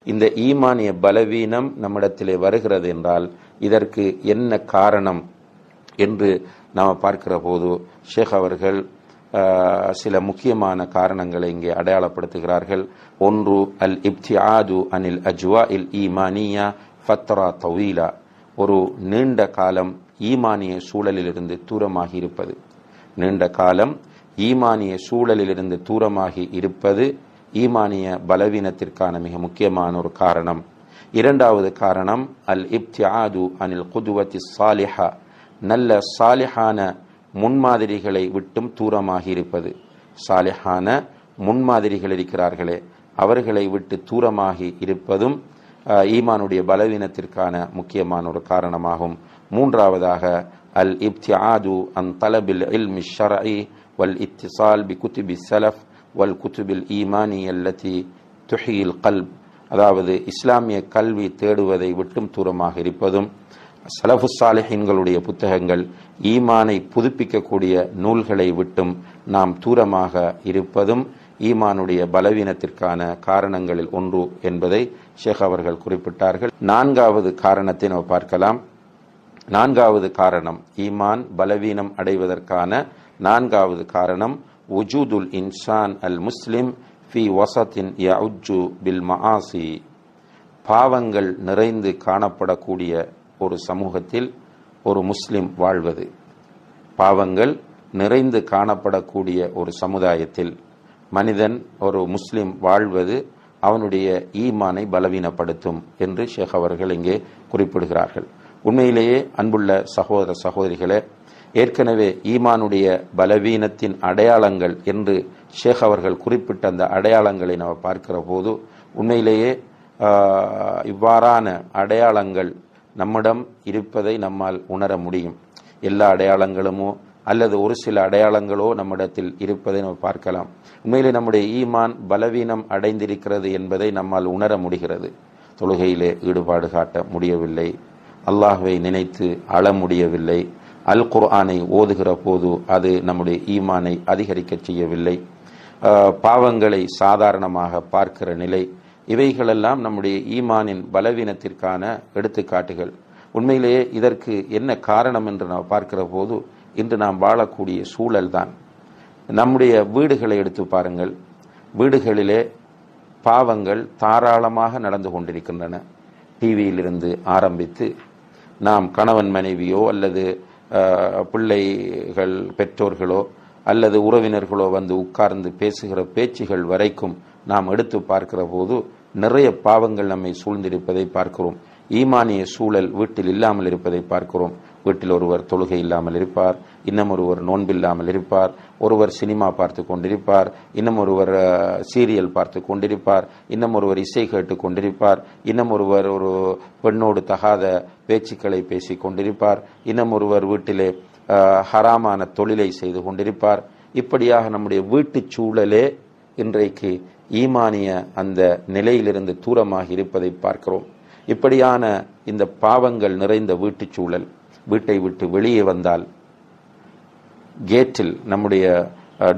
இந்த ஈமானிய பலவீனம் நம்மிடத்திலே வருகிறது என்றால் இதற்கு என்ன காரணம் என்று நாம் பார்க்கிற போது ஷேக் அவர்கள் சில முக்கியமான காரணங்களை இங்கே அடையாளப்படுத்துகிறார்கள். ஒன்று, அல் இப்திஆது அனில் அஜ்வா இல் ஈமானியா ஃபத்ரா தவீலா, ஒரு நீண்ட காலம் ஈமானிய சூழலிலிருந்து தூரமாகி இருப்பது. நீண்ட காலம் ஈமானிய சூழலிலிருந்து தூரமாகி இருப்பது ஈமானிய பலவீனத்திற்கான மிக முக்கியமான ஒரு காரணம். இரண்டாவது காரணம், அல் இப்திஆது அனில் குதுவத்தி சாலிஹா, நல்ல சாலிஹான முன்மாதிரிகளை விட்டும் தூரமாகி இருப்பது. சாலிஹான முன்மாதிரிகள் இருக்கிறார்களே, அவர்களை விட்டு தூரமாகி இருப்பதும் ஈமானுடைய பலவீனத்திற்கான முக்கியமான ஒரு காரணமாகும். மூன்றாவதாக, அல் இப்திஆது அன் தலபில் இல்மி ஷர்இ வல் இத்திசால் பி குதுபி ஸலஃப் வல் குதுபில் ஈமானி அல்லதி துஹில் கல்ப், அதாவது இஸ்லாமிய கல்வி தேடுவதை விட்டும் தூரமாக இருப்பதும், சலஃபு சாலிஹீன்களுடைய புத்தகங்கள் ஈமானை புதுப்பிக்கக்கூடிய நூல்களை விட்டும் நாம் தூரமாக இருப்பதும் ஈமானுடைய பலவீனத்திற்கான காரணங்களில் ஒன்று என்பதை ஷேக் அவர்கள் குறிப்பிட்டார்கள். நான்காவது காரணத்தை நாம் பார்க்கலாம். நான்காவது காரணம், ஈமான் பலவீனம் அடைவதற்கான நான்காவது காரணம், வுஜூதுல் இன்சான் அல் முஸ்லிம் ஃபி வஸத்தின் யஉஜ்ஜு பில் மஆசி, பாவங்கள் நிறைந்து காணப்படக்கூடிய ஒரு சமூகத்தில் ஒரு முஸ்லிம் வாழ்வது. பாவங்கள் நிறைந்து காணப்படக்கூடிய ஒரு சமுதாயத்தில் மனிதன் ஒரு முஸ்லிம் வாழ்வது அவனுடைய ஈமானை பலவீனப்படுத்தும் என்று ஷேக் அவர்கள் இங்கே குறிப்பிடுகிறார்கள். உண்மையிலேயே அன்புள்ள சகோதர சகோதரிகளே, ஏற்கனவே ஈமானுடைய பலவீனத்தின் அடையாளங்கள் என்று ஷேக் அவர்கள் குறிப்பிட்ட அந்த அடையாளங்களை நாம் பார்க்கிற போது உண்மையிலேயே இவ்வாறான அடையாளங்கள் நம்மிடம் இருப்பதை நம்மால் உணர முடியும். எல்லா அடையாளங்களுமோ அல்லது ஒரு சில அடையாளங்களோ நம்மிடத்தில் இருப்பதை நம்ம பார்க்கலாம். உண்மையிலே நம்முடைய ஈமான் பலவீனம் அடைந்திருக்கிறது என்பதை நம்மால் உணர முடிகிறது. தொழுகையிலே ஈடுபாடு காட்ட முடியவில்லை, அல்லாஹ்வை நினைத்து அழ முடியவில்லை, அல் குர்ஆனை ஓதுகிற போது அது நம்முடைய ஈமானை அதிகரிக்க செய்யவில்லை, பாவங்களை சாதாரணமாக பார்க்கிற நிலை, இவைகளெல்லாம் நம்முடைய ஈமானின் பலவீனத்திற்கான எடுத்துக்காட்டுகள். உண்மையிலேயே இதற்கு என்ன காரணம் என்று நாம் பார்க்கிற போது இன்று நாம் வாழக்கூடிய சூழல் தான். நம்முடைய வீடுகளை எடுத்து பாருங்கள். வீடுகளிலே பாவங்கள் தாராளமாக நடந்து கொண்டிருக்கின்றன. டிவியிலிருந்து ஆரம்பித்து நாம் கணவன் மனைவியோ அல்லது பிள்ளைகள் பெற்றோர்களோ அல்லது உறவினர்களோ வந்து உட்கார்ந்து பேசுகிற பேச்சுகள் வரைக்கும் நாம் எடுத்து பார்க்கிற போது நிறைய பாவங்கள் நம்மை சூழ்ந்திருப்பதை பார்க்கிறோம். ஈமானிய சூழல் வீட்டில் இல்லாமல் இருப்பதை பார்க்கிறோம். வீட்டில் ஒருவர் தொழுகை இல்லாமல் இருப்பார், இன்னும் ஒருவர் நோன்பில்லாமல் இருப்பார், ஒருவர் சினிமா பார்த்து கொண்டிருப்பார், இன்னும் ஒருவர் சீரியல் பார்த்து கொண்டிருப்பார், இன்னும் ஒருவர் இசை கேட்டு கொண்டிருப்பார், இன்னும் ஒருவர் ஒரு பெண்ணோடு தகாத பேச்சுக்களை பேசி கொண்டிருப்பார், இன்னும் ஒருவர் வீட்டிலே ஹராமான தொழிலை செய்து கொண்டிருப்பார். இப்படியாக நம்முடைய வீட்டு சூழலே இன்றைக்கு ஈமானிய அந்த நிலையிலிருந்து தூரமாக இருப்பதை பார்க்கிறோம். இப்படியான இந்த பாவங்கள் நிறைந்த வீட்டு சூழல், வீட்டை விட்டு வெளியே வந்தால் கேட்டில் நம்முடைய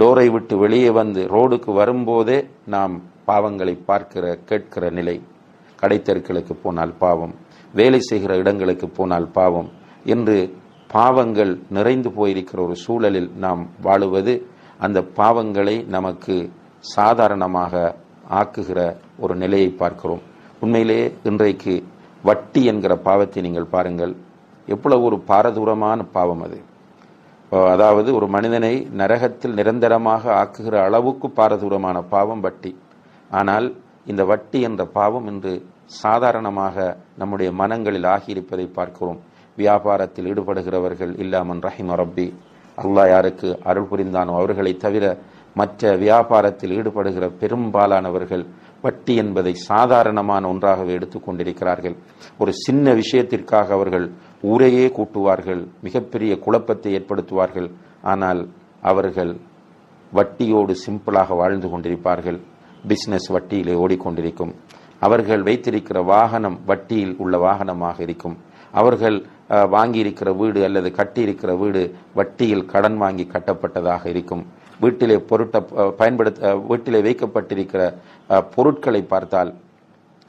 டோரை விட்டு வெளியே வந்து ரோடுக்கு வரும்போதே நாம் பாவங்களை பார்க்கிற கேட்கிற நிலை, கடைத்தெருக்களுக்கு போனால் பாவம், வேலை செய்கிற இடங்களுக்கு போனால் பாவம் என்று பாவங்கள் நிறைந்து போயிருக்கிற ஒரு சூழலில் நாம் வாழுவது அந்த பாவங்களை நமக்கு சாதாரணமாக ஆக்குகிற ஒரு நிலையை பார்க்கிறோம். உண்மையிலேயே இன்றைக்கு வட்டி என்கிற பாவத்தை நீங்கள் பாருங்கள், எவ்வளவு ஒரு பாரதூரமான பாவம் அது. அதாவது ஒரு மனிதனை நரகத்தில் நிரந்தரமாக ஆக்குகிற அளவுக்கு பாரதூரமான பாவம் வட்டி. ஆனால் இந்த வட்டி என்ற பாவம் இன்று சாதாரணமாக நம்முடைய மனங்களில் ஆகியிருப்பதை பார்க்கிறோம். வியாபாரத்தில் ஈடுபடுகிறவர்கள் இல்லாமன் ரஹிம ரப்பி, அல்லாஹ் யாருக்கு அருள் புரிந்தானோ அவர்களை தவிர மற்ற வியாபாரத்தில் ஈடுபடுகிற பெரும்பாலானவர்கள் வட்டி என்பதை சாதாரணமான ஒன்றாகவே எடுத்துக்கொண்டிருக்கிறார்கள். ஒரு சின்ன விஷயத்திற்காக அவர்கள் ஊரையே கூட்டுவார்கள், மிகப்பெரிய குழப்பத்தை ஏற்படுத்துவார்கள். ஆனால் அவர்கள் வட்டியோடு சிம்பிளாக வாழ்ந்து கொண்டிருப்பார்கள். பிசினஸ் வட்டியிலே ஓடிக்கொண்டிருக்கும். அவர்கள் வைத்திருக்கிற வாகனம் வட்டியில் உள்ள வாகனமாக இருக்கும். அவர்கள் வாங்கியிருக்கிற வீடு அல்லது கட்டியிருக்கிற வீடு வட்டியில் கடன் வாங்கி கட்டப்பட்டதாக இருக்கும். வீட்டிலே வீட்டிலே வைக்கப்பட்டிருக்கிற பொருட்களை பார்த்தால்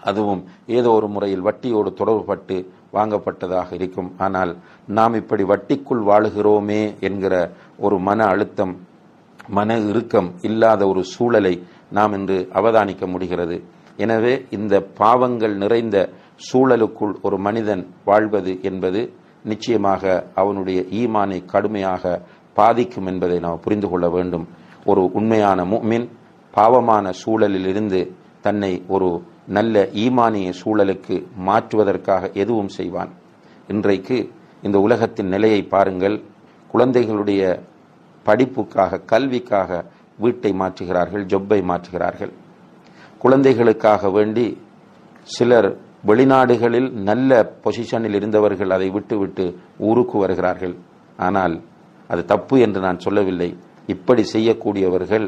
அதுவும் ஏதோ ஒரு முறையில் வட்டியோடு தொடர்புபட்டு வாங்கப்பட்டதாக இருக்கும். ஆனால் நாம் இப்படி வட்டிக்குள் வாழுகிறோமே என்கிற ஒரு மன அழுத்தம், மன இறுக்கம் இல்லாத ஒரு சூழலை நாம் இன்று அவதானிக்க முடிகிறது. எனவே இந்த பாவங்கள் நிறைந்த சூழலுக்குள் ஒரு மனிதன் வாழ்வது என்பது நிச்சயமாக அவனுடைய ஈமானை கடுமையாக பாதிக்கும் என்பதை நாம் புரிந்து கொள்ள வேண்டும். ஒரு உண்மையான முஃமின் பாவமான சூழலில் இருந்து தன்னை ஒரு நல்ல ஈமானிய சூழலுக்கு மாற்றுவதற்காக எதுவும் செய்வான். இன்றைக்கு இந்த உலகத்தின் நிலையை பாருங்கள். குழந்தைகளுடைய படிப்புக்காக, கல்விக்காக வீட்டை மாற்றுகிறார்கள், ஜொப்பை மாற்றுகிறார்கள். குழந்தைகளுக்காக வேண்டி சிலர் வெளிநாடுகளில் நல்ல பொசிஷனில் இருந்தவர்கள் அதை விட்டுவிட்டு ஊருக்கு வருகிறார்கள். ஆனால் அது தப்பு என்று நான் சொல்லவில்லை. இப்படி செய்யக்கூடியவர்கள்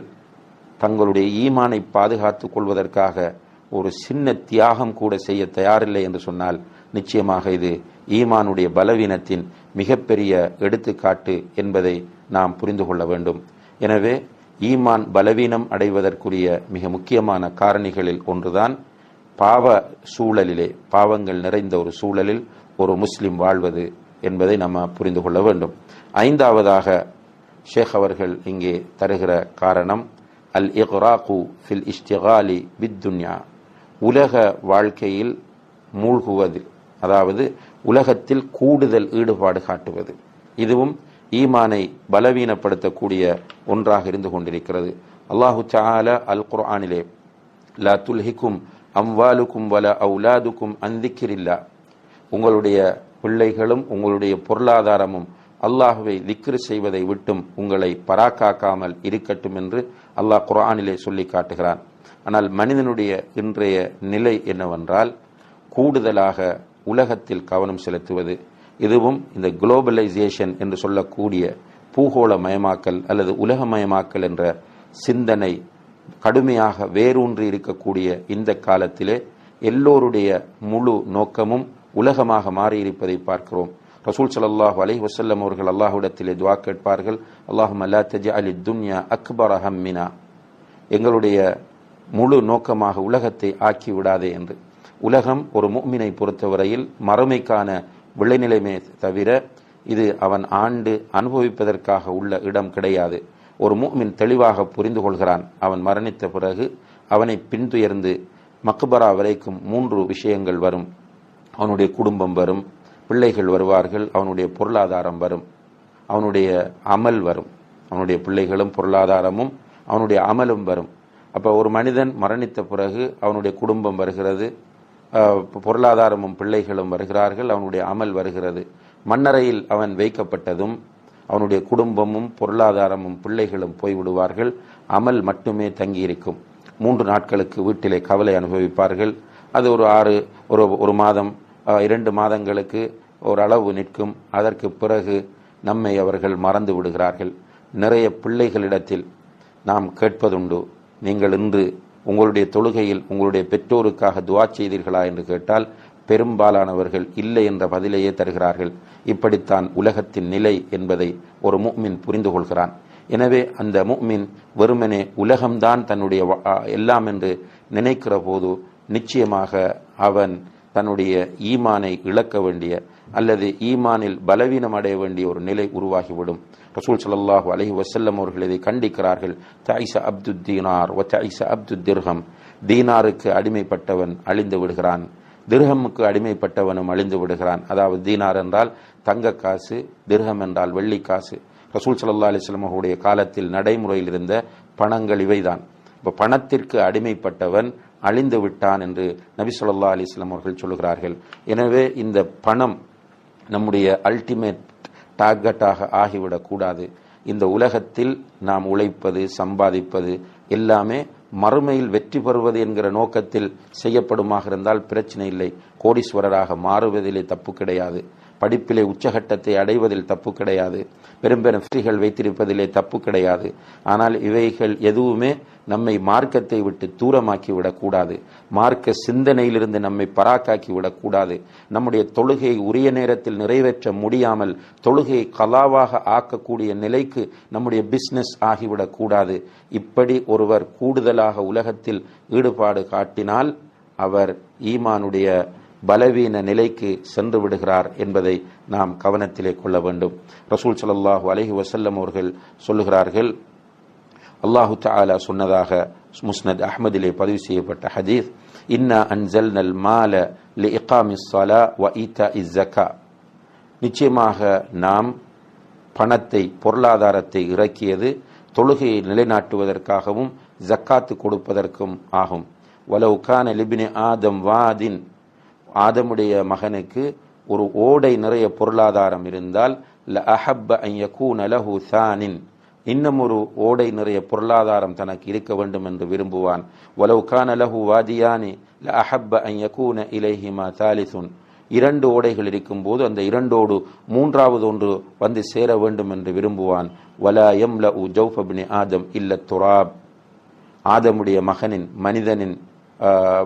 தங்களுடைய ஈமானை பாதுகாத்துக் கொள்வதற்காக ஒரு சின்ன தியாகம் கூட செய்ய தயாரில்லை என்று சொன்னால் நிச்சயமாக இது ஈமானுடைய பலவீனத்தின் மிகப்பெரிய எடுத்துக்காட்டு என்பதை நாம் புரிந்து கொள்ள வேண்டும். எனவே ஈமான் பலவீனம் அடைவதற்குரிய மிக முக்கியமான காரணிகளில் ஒன்றுதான் பாவ சூழலிலே, பாவங்கள் நிறைந்த ஒரு சூழலில் ஒரு முஸ்லிம் வாழ்வது என்பதை நம்ம புரிந்து கொள்ள வேண்டும். ஐந்தாவதாக ஷேக் அவர்கள் இங்கே தருகிற காரணம் அல் இக்ராகு ஃபில் இஷ்டிகாலி பித்துன்யா, உலக வாழ்க்கையில் மூழ்குவது, அதாவது உலகத்தில் கூடுதல் ஈடுபாடு காட்டுவது. இதுவும் ஈமானை பலவீனப்படுத்தக்கூடிய ஒன்றாக இருந்து கொண்டிருக்கிறது. அல்லாஹு தஆலா அல் குர்ஆனிலே லா துல்ஹிக்கும் அம்வாலுக்கும் வல அவுலாதுக்கும் அன் திக்ரில்லாஹ், உங்களுடைய பிள்ளைகளும் உங்களுடைய பொருளாதாரமும் அல்லாஹுவை திக்ர் செய்வதை விட்டும் உங்களை பராக்காக்காமல் இருக்கட்டும் என்று அல்லாஹ் குர்ஆனிலே சொல்லி காட்டுகிறான். ஆனால் மனிதனுடைய இன்றைய நிலை என்னவென்றால் கூடுதலாக உலகத்தில் கவனம் செலுத்துவது. இதுவும் இந்த குளோபலைசேஷன் என்று சொல்லக்கூடிய பூகோளமயமாக்கல் அல்லது உலகமயமாக்கல் என்ற சிந்தனை கடுமையாக வேரூன்றி இருக்கக்கூடிய இந்த காலத்திலே எல்லோருடைய முழு நோக்கமும் உலகமாக மாறியிருப்பதை பார்க்கிறோம். ரசூல் ஸல்லல்லாஹு அலைஹி வஸல்லம் அவர்கள் அல்லாஹ்விடத்திலே துஆ கேட்பார்கள், அல்லாஹும்ம லா தஜஅலித் துன்யா அக்பர ஹம்மினா, எங்களுடைய முழு நோக்கமாக உலகத்தை ஆக்கி விடாதே என்று. உலகம் ஒரு முஃமினை பொறுத்தவரையில் மறுமைக்கான விளைநிலைமே தவிர இது அவன் ஆண்டு அனுபவிப்பதற்காக உள்ள இடம் கிடையாது. ஒரு முஃமின் தெளிவாக புரிந்து கொள்கிறான். அவன் மரணித்த பிறகு அவனை பின்துயர்ந்து மக்பரா வரைக்கும் 3 விஷயங்கள் வரும். அவனுடைய குடும்பம் வரும், பிள்ளைகள் வருவார்கள், அவனுடைய பொருளாதாரம் வரும், அவனுடைய அமல் வரும். அவனுடைய பிள்ளைகளும் பொருளாதாரமும் அவனுடைய அமலும் வரும். அப்போ ஒரு மனிதன் மரணித்த பிறகு அவனுடைய குடும்பம் வருகிறது, பொருளாதாரமும் பிள்ளைகளும் வருகிறார்கள், அவனுடைய அமல் வருகிறது. மண்ணறையில் அவன் வைக்கப்பட்டதும் அவனுடைய குடும்பமும் பொருளாதாரமும் பிள்ளைகளும் போய்விடுவார்கள், அமல் மட்டுமே தங்கியிருக்கும். 3 நாட்களுக்கு வீட்டிலே கவலை அனுபவிப்பார்கள். அது ஒரு மாதம் 2 மாதங்களுக்கு ஓரளவு நிற்கும். அதற்கு பிறகு நம்மை அவர்கள் மறந்து விடுகிறார்கள். நிறைய பிள்ளைகளிடத்தில் நாம் கேட்பதுண்டு, நீங்கள் இன்று உங்களுடைய தொழுகையில் உங்களுடைய பெற்றோருக்காக துஆ செய்தீர்களா என்று கேட்டால் பெரும்பாலானவர்கள் இல்லை என்ற பதிலையே தருகிறார்கள். இப்படித்தான் உலகத்தின் நிலை என்பதை ஒரு முஃமின் புரிந்து கொள்கிறான். எனவே அந்த முஃமின் வெறுமனே உலகம்தான் தன்னுடைய எல்லாம் என்று நினைக்கிற போது நிச்சயமாக அவன் தன்னுடைய ஈமானை இழக்க வேண்டிய அல்லது ஈமானில் பலவீனம் அடைய வேண்டிய ஒரு நிலை உருவாகிவிடும். ரசூல் ஸல்லல்லாஹு அலைஹி வஸல்லம் அவர்கள் இதை கண்டிக்கிறார்கள். தஐஸ அப்துத் தீனார் வ தஐஸ அப்துத் திர்ஹம், தீனாருக்கு அடிமைப்பட்டவன் அழிந்து விடுகிறான், திர்ஹமுக்கு அடிமைப்பட்டவனும் அழிந்து விடுகிறான். அதாவது தீனார் என்றால் தங்க காசு, திர்ஹம் என்றால் வெள்ளி காசு. ரசூல் ஸல்லல்லாஹு அலைஹி வஸல்லம் அவருடைய காலத்தில் நடைமுறையில் இருந்த பணங்கள் இவைதான். இப்போ பணத்திற்கு அடிமைப்பட்டவன் அழிந்து விட்டான் என்று நபி ஸல்லல்லாஹு அலைஹி வஸல்லம் அவர்கள் சொல்கிறார்கள். எனவே இந்த பணம் நம்முடைய அல்டிமேட் டார்கெட்டாக ஆகிவிடக்கூடாது. இந்த உலகத்தில் நாம் உழைப்பது, சம்பாதிப்பது எல்லாமே மறுமையில் வெற்றி பெறுவது என்கிற நோக்கத்தில் செய்யப்படுமாக இருந்தால் பிரச்சனை இல்லை. கோடீஸ்வரராக மாறுவதிலே தப்பு கிடையாது, படிப்பிலே உச்சகட்டத்தை அடைவதில் தப்பு கிடையாது, பெரும் பெரும் வெற்றிகள் வைத்திருப்பதிலே தப்பு கிடையாது. ஆனால் இவைகள் எதுவுமே நம்மை மார்க்கத்தை விட்டு தூரமாக்கி விடக்கூடாது, மார்க்க சிந்தனையிலிருந்து நம்மை பராக்காக்கி விடக்கூடாது. நம்முடைய தொழுகையை உரிய நேரத்தில் நிறைவேற்ற முடியாமல் தொழுகையை கலாவாக ஆக்கக்கூடிய நிலைக்கு நம்முடைய பிஸ்னஸ் ஆகிவிடக்கூடாது. இப்படி ஒருவர் கூடுதலாக உலகத்தில் ஈடுபாடு காட்டினால் அவர் ஈமானுடைய பலவீன நிலைக்கு சென்று விடுகிறார் என்பதை நாம் கவனத்திலே கொள்ள வேண்டும். ரசூல் ஸல்லல்லாஹு அலைஹி வஸல்லம் அவர்கள் சொல்லுகிறார்கள், அல்லாஹு தஆலா சொன்னதாக முஸ்னத் அஹ்மதிலே பதிவு செய்யப்பட்ட ஹதீஸ், இன்னா அன்ஸல்னல் மால லிஇகாமிஸ் ஸலா வ ஈதாஇஸ் ஸக்கா, நிச்சயமாக நாம் பணத்தை, பொருளாதாரத்தை இறக்கியது தொழுகையை நிலைநாட்டுவதற்காகவும் ஜக்காத்து கொடுப்பதற்கும் ஆகும். வலவ் கான லிப்னி ஆதம் வாதின், ஆதமுடைய மகனுக்கு ஒரு ஓடை நிறைய பொருளாதாரம் இருந்தால் ல அஹப்ப அன் யகூன லஹு சானின், இன்னும் ஒரு ஓடை நிறைய பொருளாதாரம் தனக்கு இருக்க வேண்டும் என்று விரும்புவான். வலவ் கான லஹு வாதியானி ல அஹப்ப அன் யகூன இலைஹிமா தாலிசுன், இரண்டு ஓடைகள் இருக்கும்போது அந்த இரண்டோடு மூன்றாவது ஒன்று வந்து சேர வேண்டும் என்று விரும்புவான். வலா யம்லஉ ஜௌஃப இப்னி ஆதம் இல்ல துராப், ஆதமுடைய மகனின், மனிதனின்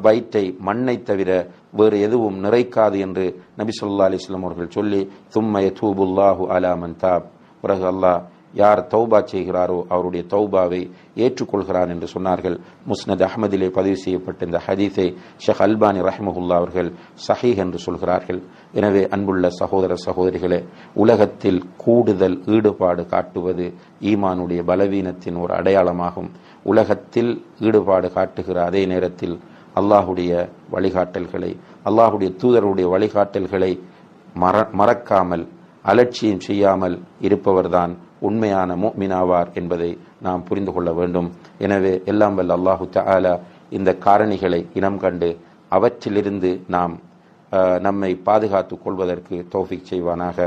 வயிற்றை மண்ணை தவிர வேறு எதுவும் நிறைக்காது என்று நபி ஸல்லல்லாஹு அலைஹி வஸல்லம் அவர்கள் சொல்லி, தும்ம யதூபுல்லாஹு அலா மன் தாப், பிறகு அல்லாஹ் யார் தௌபா செய்கிறாரோ அவருடைய தௌபாவை ஏற்றுக்கொள்கிறான் என்று சொன்னார்கள். முஸ்னத் அஹ்மதிலே பதிவு செய்யப்பட்ட இந்த ஹதீஸை ஷேக் அல்பானி ரஹ்மஹுல்லா அவர்கள் சஹீஹ் என்று சொல்கிறார்கள். எனவே அன்புள்ள சகோதர சகோதரிகளே, உலகத்தில் கூடுதல் ஈடுபாடு காட்டுவது ஈமானுடைய பலவீனத்தின் ஒரு அடையாளமாகும். உலகத்தில் ஈடுபாடு காட்டுகிற அதே நேரத்தில் அல்லாஹுடைய வழிகாட்டல்களை, அல்லாஹுடைய தூதருடைய வழிகாட்டல்களை மறக்காமல் அலட்சியம் செய்யாமல் இருப்பவர்தான் உண்மையான முஃமினாவார் என்பதை நாம் புரிந்து கொள்ள வேண்டும். எனவே எல்லாம் வல்ல அல்லாஹு தஆலா இந்த காரணிகளை இனம் கண்டு அவற்றிலிருந்து நாம் நம்மை பாதுகாத்துக் கொள்வதற்கு தௌஃபீக் செய்வானாக.